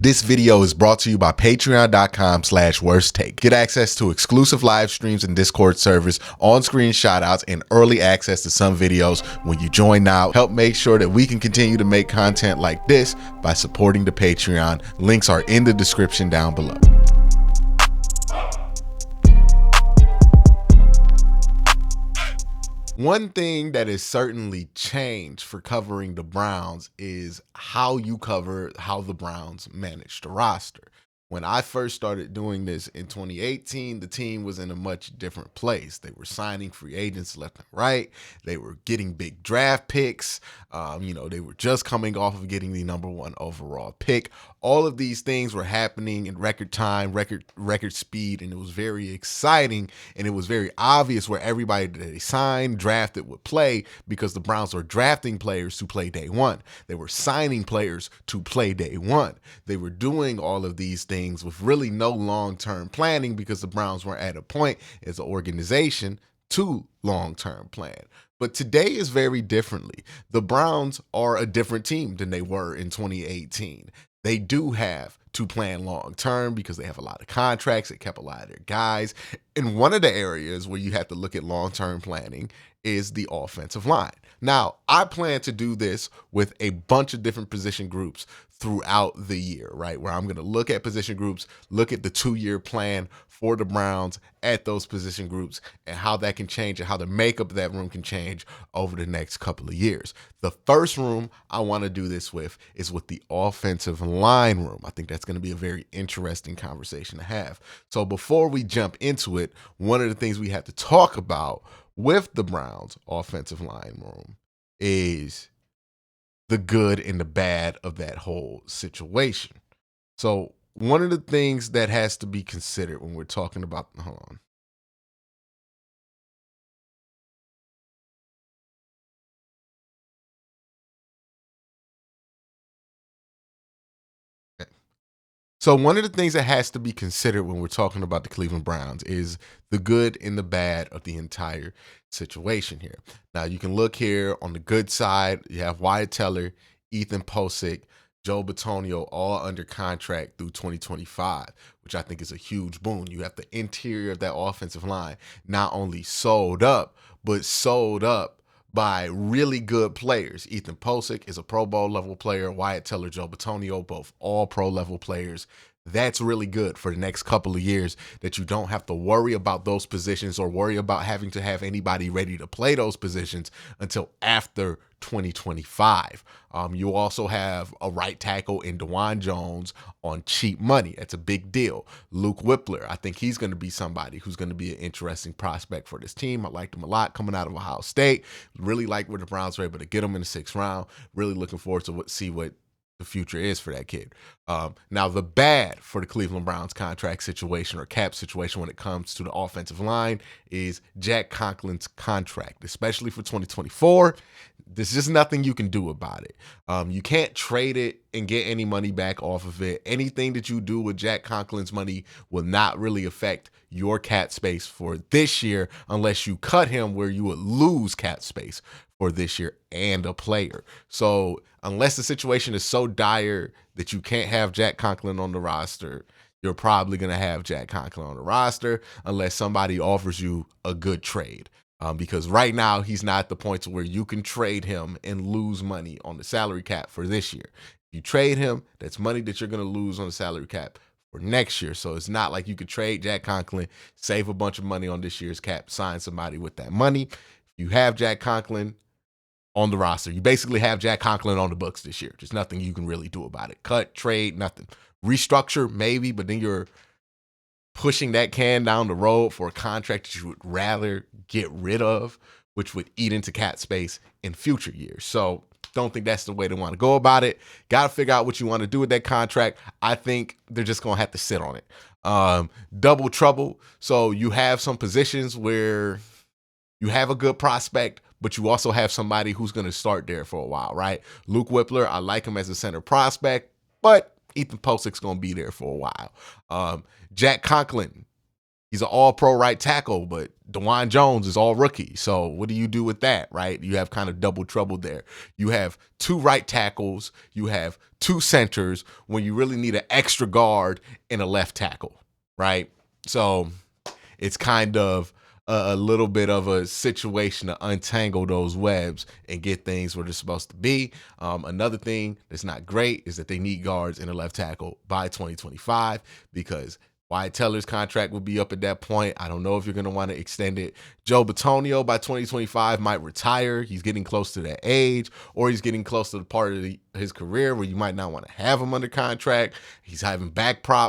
This video is brought to you by patreon.com/worsttake. Get access to exclusive live streams and Discord servers, on-screen shoutouts, and early access to some videos when you join now. Help make sure that we can continue to make content like this by supporting the Patreon. Links are in the description down below. One thing that has certainly changed for covering the Browns is how you cover how the Browns manage the roster. When I first started doing this in 2018, the team was in a much different place. They were signing free agents left and right. They were getting big draft picks. They were just coming off of getting the #1 overall pick. All of these things were happening in record time, record speed, and it was very exciting. And it was very obvious where everybody that they signed, drafted would play, because the Browns were drafting players to play day one. They were signing players to play day one. They were doing all of these things with really no long-term planning, because the Browns weren't at a point as an organization to long-term plan. But today is very differently. The Browns are a different team than they were in 2018. They do have to plan long-term because they have a lot of contracts. They kept a lot of their guys. And one of the areas where you have to look at long-term planning is the offensive line. Now, I plan to do this with a bunch of different position groups throughout the year, right? Where I'm going to look at position groups, look at the 2-year plan for the Browns at those position groups, and how that can change and how the makeup of that room can change over the next couple of years. The first room I want to do this with is with the offensive line room. I think that's going to be a very interesting conversation to have. So before we jump into it, one of the things we have to talk about with the Browns offensive line room is the good and the bad of that whole situation. So one of the things that has to be considered when we're talking about, hold on. So one of the things that has to be considered when we're talking about the Cleveland Browns is the good and the bad of the entire situation here. Now, you can look here on the good side. You have Wyatt Teller, Ethan Pocic, Joe Bitonio, all under contract through 2025, which I think is a huge boon. You have the interior of that offensive line not only sold up, but sold up by really good players. Ethan Pocic is a Pro Bowl level player. Wyatt Teller, Joe Bitonio, both all pro level players. That's really good for the next couple of years, that you don't have to worry about those positions or worry about having to have anybody ready to play those positions until after 2025. You also have a right tackle in DeJuan Jones on cheap money. That's a big deal. Luke Whippler, I think he's going to be somebody who's going to be an interesting prospect for this team. I liked him a lot coming out of Ohio State. Really like where the Browns were able to get him in the 6th round. Really looking forward to see what the future is for that kid. Now, the bad for the Cleveland Browns contract situation or cap situation when it comes to the offensive line is Jack Conklin's contract, especially for 2024. There's just nothing you can do about it. You can't trade it and get any money back off of it. Anything that you do with Jack Conklin's money will not really affect your cap space for this year unless you cut him, where you would lose cap space for this year and a player. So unless the situation is so dire that you can't have Jack Conklin on the roster, you're probably going to have Jack Conklin on the roster unless somebody offers you a good trade. Because right now he's not at the point to where you can trade him and lose money on the salary cap for this year. If you trade him, that's money that you're going to lose on the salary cap for next year. So it's not like you could trade Jack Conklin, save a bunch of money on this year's cap, sign somebody with that money. If you have Jack Conklin on the roster, you basically have Jack Conklin on the books this year. There's nothing you can really do about it. Cut, trade, nothing. Restructure, maybe, but then you're pushing that can down the road for a contract that you would rather get rid of, which would eat into cap space in future years. So don't think that's the way they want to go about it. Got to figure out what you want to do with that contract. I think they're just going to have to sit on it. Double trouble. So you have some positions where you have a good prospect, but you also have somebody who's going to start there for a while, right? Luke Whippler, I like him as a center prospect, but Ethan Posic's going to be there for a while. Jack Conklin, He's an all-pro right tackle, but Dawand Jones is all rookie. So what do you do with that, right? You have kind of double trouble there. You have two right tackles, you have two centers when you really need an extra guard and a left tackle, right? So it's kind of a little bit of a situation to untangle those webs and get things where they're supposed to be. Another thing that's not great is that they need guards in a left tackle by 2025 because Wyatt Teller's contract will be up at that point. I don't know if you're going to want to extend it. Joe Bitonio by 2025 might retire. He's getting close to that age, or he's getting close to the part of his career where you might not want to have him under contract. He's having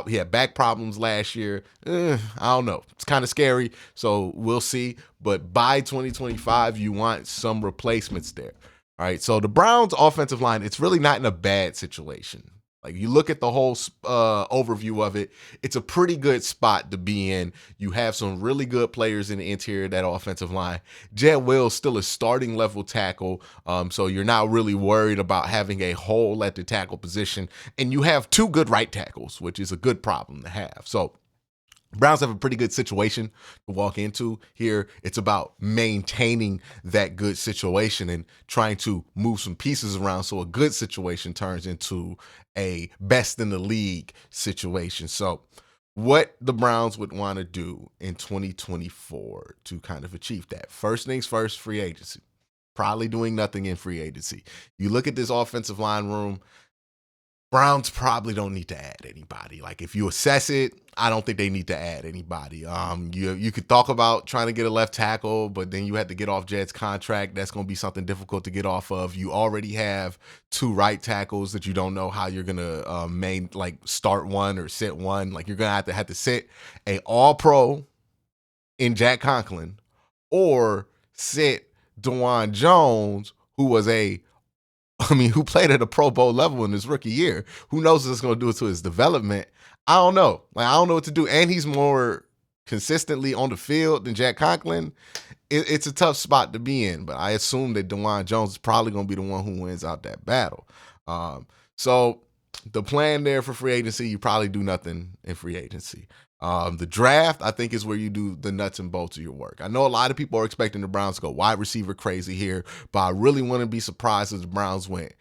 he had back problems last year. I don't know. It's kind of scary, so we'll see. But by 2025, you want some replacements there. All right, so the Browns' offensive line, it's really not in a bad situation. Like you look at the whole overview of it, it's a pretty good spot to be in. You have some really good players in the interior of that offensive line. Jed Wills still a starting level tackle, so you're not really worried about having a hole at the tackle position. And you have two good right tackles, which is a good problem to have. So Browns have a pretty good situation to walk into here. It's about maintaining that good situation and trying to move some pieces around so a good situation turns into a best in the league situation. So what the Browns would want to do in 2024 to kind of achieve that. First things first, free agency. Probably doing nothing in free agency. You look at this offensive line room, Browns probably don't need to add anybody. Like if you assess it, I don't think they need to add anybody. You could talk about trying to get a left tackle, but then you had to get off Jed's contract. That's going to be something difficult to get off of. You already have two right tackles that you don't know how you're gonna start one or sit one. Like you're gonna have to sit a All Pro in Jack Conklin or sit Dawand Jones, who played at a Pro Bowl level in his rookie year. Who knows what it's going to do to his development? I don't know. I don't know what to do. And he's more consistently on the field than Jack Conklin. It's a tough spot to be in, but I assume that Dawand Jones is probably going to be the one who wins out that battle. So the plan there for free agency, you probably do nothing in free agency. The draft, I think, is where you do the nuts and bolts of your work. I know a lot of people are expecting the Browns to go wide receiver crazy here, but I really wouldn't be surprised if the Browns went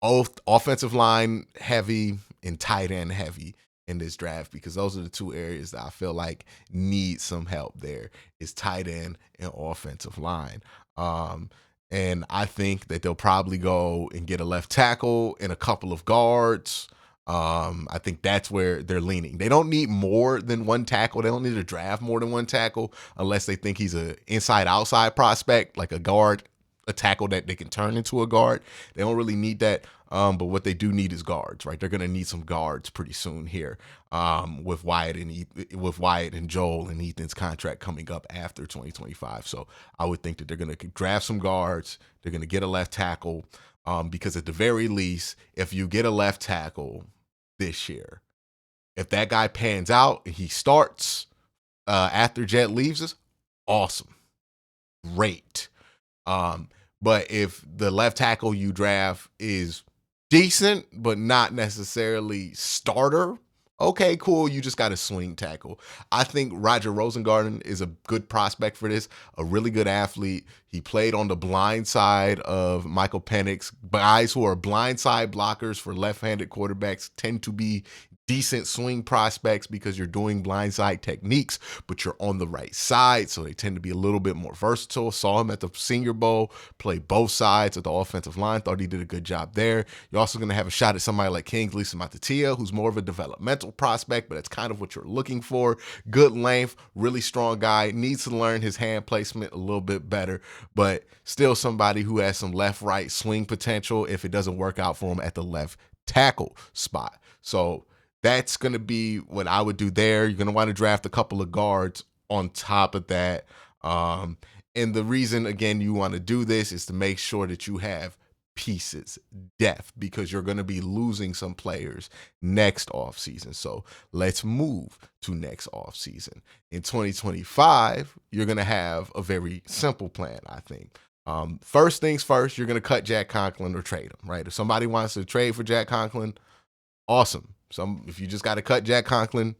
both offensive line heavy and tight end heavy in this draft, because those are the two areas that I feel like need some help there is tight end and offensive line. And I think that they'll probably go and get a left tackle and a couple of guards. I think that's where they're leaning. They don't need more than one tackle. They don't need to draft more than one tackle unless they think he's an inside-outside prospect, like a guard, a tackle that they can turn into a guard. They don't really need that. But what they do need is guards, right? They're going to need some guards pretty soon here with Wyatt and Joel and Ethan's contract coming up after 2025. So I would think that they're going to draft some guards. They're going to get a left tackle because at the very least, if you get a left tackle this year, if that guy pans out and he starts after Jet leaves us, awesome, great. But if the left tackle you draft is decent but not necessarily starter, okay, cool, you just got a swing tackle. I think Roger Rosengarten is a good prospect for this, a really good athlete. He played on the blind side of Michael Penix. Guys who are blind side blockers for left-handed quarterbacks tend to be decent swing prospects because you're doing blindside techniques, but you're on the right side, so they tend to be a little bit more versatile. Saw him at the Senior Bowl, play both sides of the offensive line. Thought he did a good job there. You're also going to have a shot at somebody like Kingsley Samatatia, who's more of a developmental prospect, but it's kind of what you're looking for. Good length, really strong guy, needs to learn his hand placement a little bit better, but still somebody who has some left-right swing potential if it doesn't work out for him at the left tackle spot. So that's going to be what I would do there. You're going to want to draft a couple of guards on top of that. And the reason, again, you want to do this is to make sure that you have pieces, depth, because you're going to be losing some players next offseason. So let's move to next offseason. In 2025, you're going to have a very simple plan, I think. First things first, you're going to cut Jack Conklin or trade him, right? If somebody wants to trade for Jack Conklin, awesome. If you just got to cut Jack Conklin,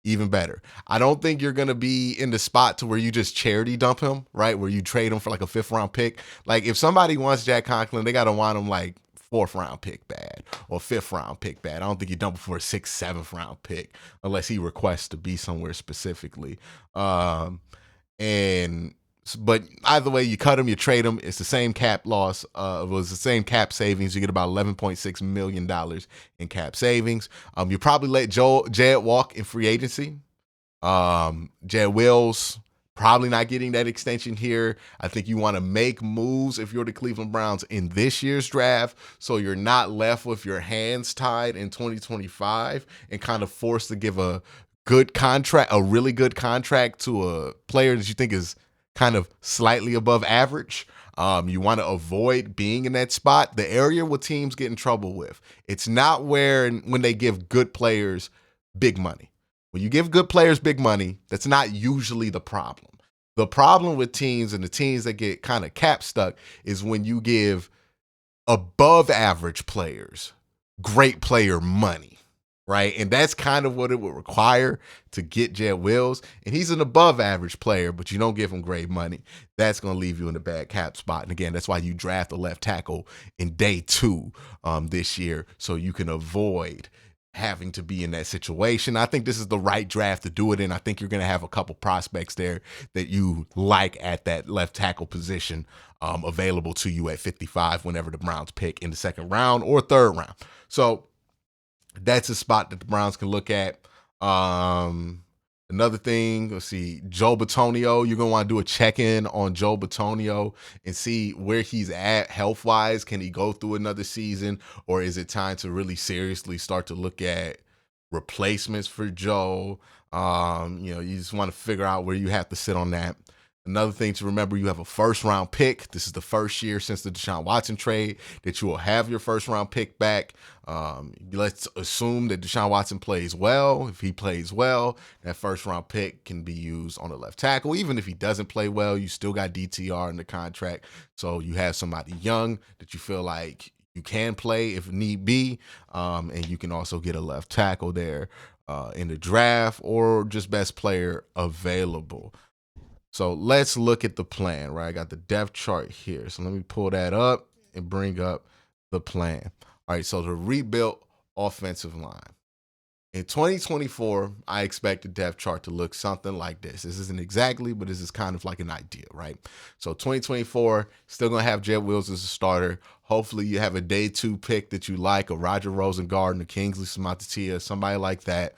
Even better. I don't think you're gonna be in the spot to where you just charity dump him, right? Where you trade him for like a 5th round pick. Like if somebody wants Jack Conklin, they gotta want him like 4th round pick bad or 5th round pick bad. I don't think you dump him for a 6th, 7th round pick unless he requests to be somewhere specifically. And but either way, you cut him, you trade him. It's the same cap loss. It was the same cap savings. You get about $11.6 million in cap savings. You probably let Jed walk in free agency. Jed Wills probably not getting that extension here. I think you want to make moves if you're the Cleveland Browns in this year's draft, so you're not left with your hands tied in 2025 and kind of forced to give a good contract, a really good contract to a player that you think is kind of slightly above average. You want to avoid being in that spot. The area where teams get in trouble with, it's not when they give good players big money. When you give good players big money, that's not usually the problem. The problem with teams and the teams that get kind of cap stuck is when you give above average players great player money, right? And that's kind of what it would require to get Jed Wills. And he's an above average player, but you don't give him great money. That's going to leave you in a bad cap spot. And again, that's why you draft a left tackle in day 2 this year, so you can avoid having to be in that situation. I think this is the right draft to do it in. I think you're going to have a couple prospects there that you like at that left tackle position available to you at 55 whenever the Browns pick in the 2nd round or 3rd round. So that's a spot that the Browns can look at. Another thing, let's see, Joe Bitonio. You're going to want to do a check-in on Joe Bitonio and see where he's at health-wise. Can he go through another season, or is it time to really seriously start to look at replacements for Joe? You just want to figure out where you have to sit on that. Another thing to remember, you have a 1st-round pick. This is the first year since the Deshaun Watson trade that you will have your 1st-round pick back. Let's assume that Deshaun Watson plays well. If he plays well, that 1st-round pick can be used on the left tackle. Even if he doesn't play well, you still got DTR in the contract. So you have somebody young that you feel like you can play if need be. And you can also get a left tackle there in the draft, or just best player available. So let's look at the plan, right? I got the depth chart here. So let me pull that up and bring up the plan. All right, so the rebuilt offensive line. In 2024, I expect the depth chart to look something like this. This isn't exactly, but this is kind of like an idea, right? So 2024, still going to have Jed Wills as a starter. Hopefully you have a day 2 pick that you like, a Roger Rosengarten, a Kingsley Suamataia, somebody like that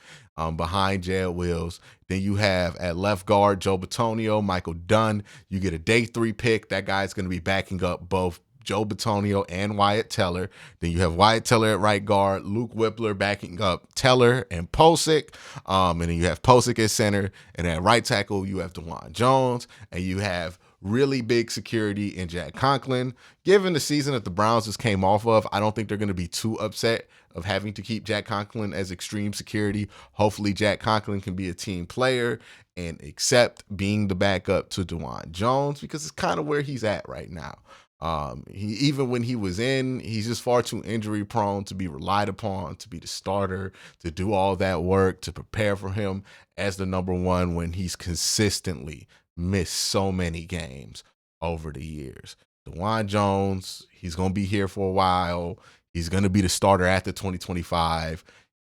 behind Jed Wills. Then you have at left guard, Joe Bitonio, Michael Dunn. You get a day 3 pick. That guy's going to be backing up both Joe Bitonio and Wyatt Teller. Then you have Wyatt Teller at right guard, Luke Whippler backing up Teller and Posick. And then you have Posick at center. And at right tackle, you have DeJuan Jones. And you have really big security in Jack Conklin. Given the season that the Browns just came off of, I don't think they're going to be too upset of having to keep Jack Conklin as extreme security. Hopefully Jack Conklin can be a team player and accept being the backup to DeJuan Jones, because it's kind of where he's at right now. Even when he was in, he's just far too injury prone to be relied upon to be the starter, to do all that work, to prepare for him as the number 1 when he's consistently missed so many games over the years. DeJuan Jones, he's going to be here for a while. He's going to be the starter after 2025.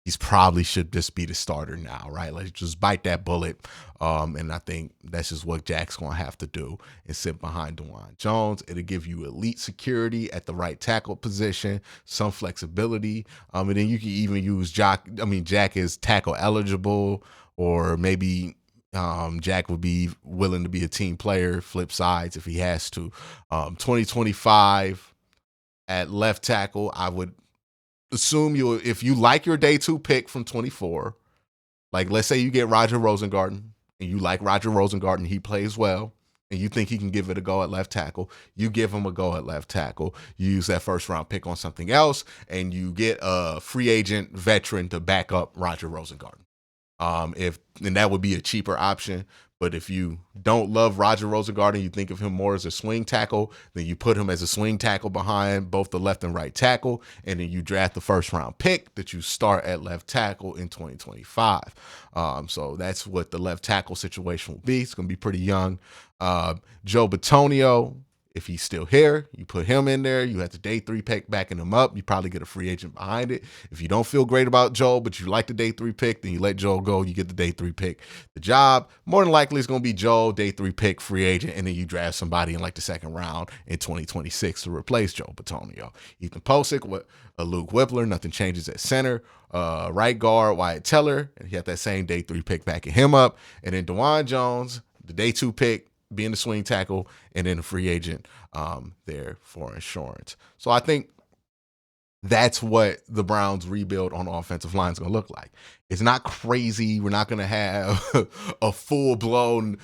He's probably should just be the starter now, right? Let's just bite that bullet. And I think that's just what Jack's going to have to do and sit behind DeJuan Jones. It'll give you elite security at the right tackle position, some flexibility. And then you can even use Jack is tackle eligible, or maybe Jack would be willing to be a team player, flip sides if he has to. 2025 at left tackle, I would assume if you like your day 2 pick from 24, like let's say you get Roger Rosengarten and you like Roger Rosengarten, he plays well, and you think he can give it a go at left tackle, you give him a go at left tackle. You use that 1st-round pick on something else, and you get a free agent veteran to back up Roger Rosengarten. And that would be a cheaper option. But if you don't love Roger Rosengarten, you think of him more as a swing tackle, then you put him as a swing tackle behind both the left and right tackle, and then you draft the first round pick that you start at left tackle in 2025. So that's what the left tackle situation will be. It's going to be pretty young. Joe Bitonio, if he's still here, you put him in there. You have the day 3 pick backing him up. You probably get a free agent behind it. If you don't feel great about Joe, but you like the day 3 pick, then you let Joe go. You get the day 3 pick. The job, more than likely, is going to be Joe, day 3 pick, free agent, and then you draft somebody in like the second round in 2026 to replace Joe Bitonio. Ethan Posick with Luke Whippler. Nothing changes at center. Right guard, Wyatt Teller. And he had that same day 3 pick backing him up. And then DeJuan Jones, the day 2 pick, being the swing tackle, and then a free agent there for insurance. So I think that's what the Browns rebuild on the offensive line is going to look like. It's not crazy. We're not going to have a full-blown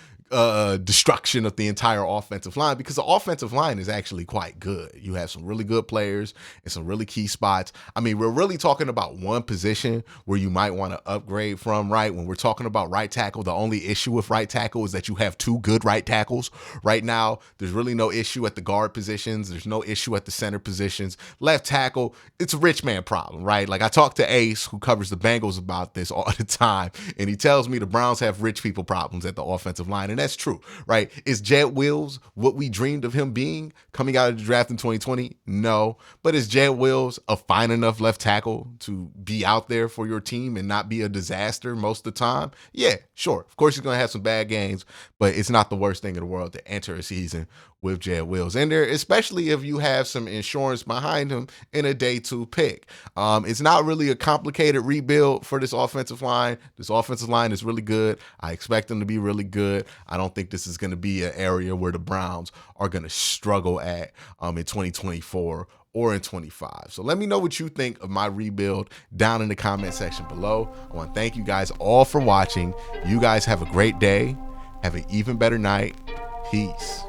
destruction of the entire offensive line, because the offensive line is actually quite good. You have some really good players and some really key spots. I mean, we're really talking about one position where you might want to upgrade from, right? When we're talking about right tackle, the only issue with right tackle is that you have 2 good right tackles right now. There's really no issue at the guard positions. There's no issue at the center positions. Left tackle, it's a rich man problem, right? Like, I talk to Ace, who covers the Bengals, about this all the time, and he tells me the Browns have rich people problems at the offensive line. And that's true, right? Is Jed Wills what we dreamed of him being coming out of the draft in 2020? No. But is Jed Wills a fine enough left tackle to be out there for your team and not be a disaster most of the time? Yeah, sure. Of course, he's going to have some bad games, but it's not the worst thing in the world to enter a season with Jed Wills in there, especially if you have some insurance behind him in a day 2 pick. It's not really a complicated rebuild for this offensive line. This offensive line is really good. I expect them to be really good. I don't think this is going to be an area where the Browns are going to struggle at in 2024 or in 25. So let me know what you think of my rebuild down in the comment section below. I want to thank you guys all for watching. You guys have a great day. Have an even better night. Peace.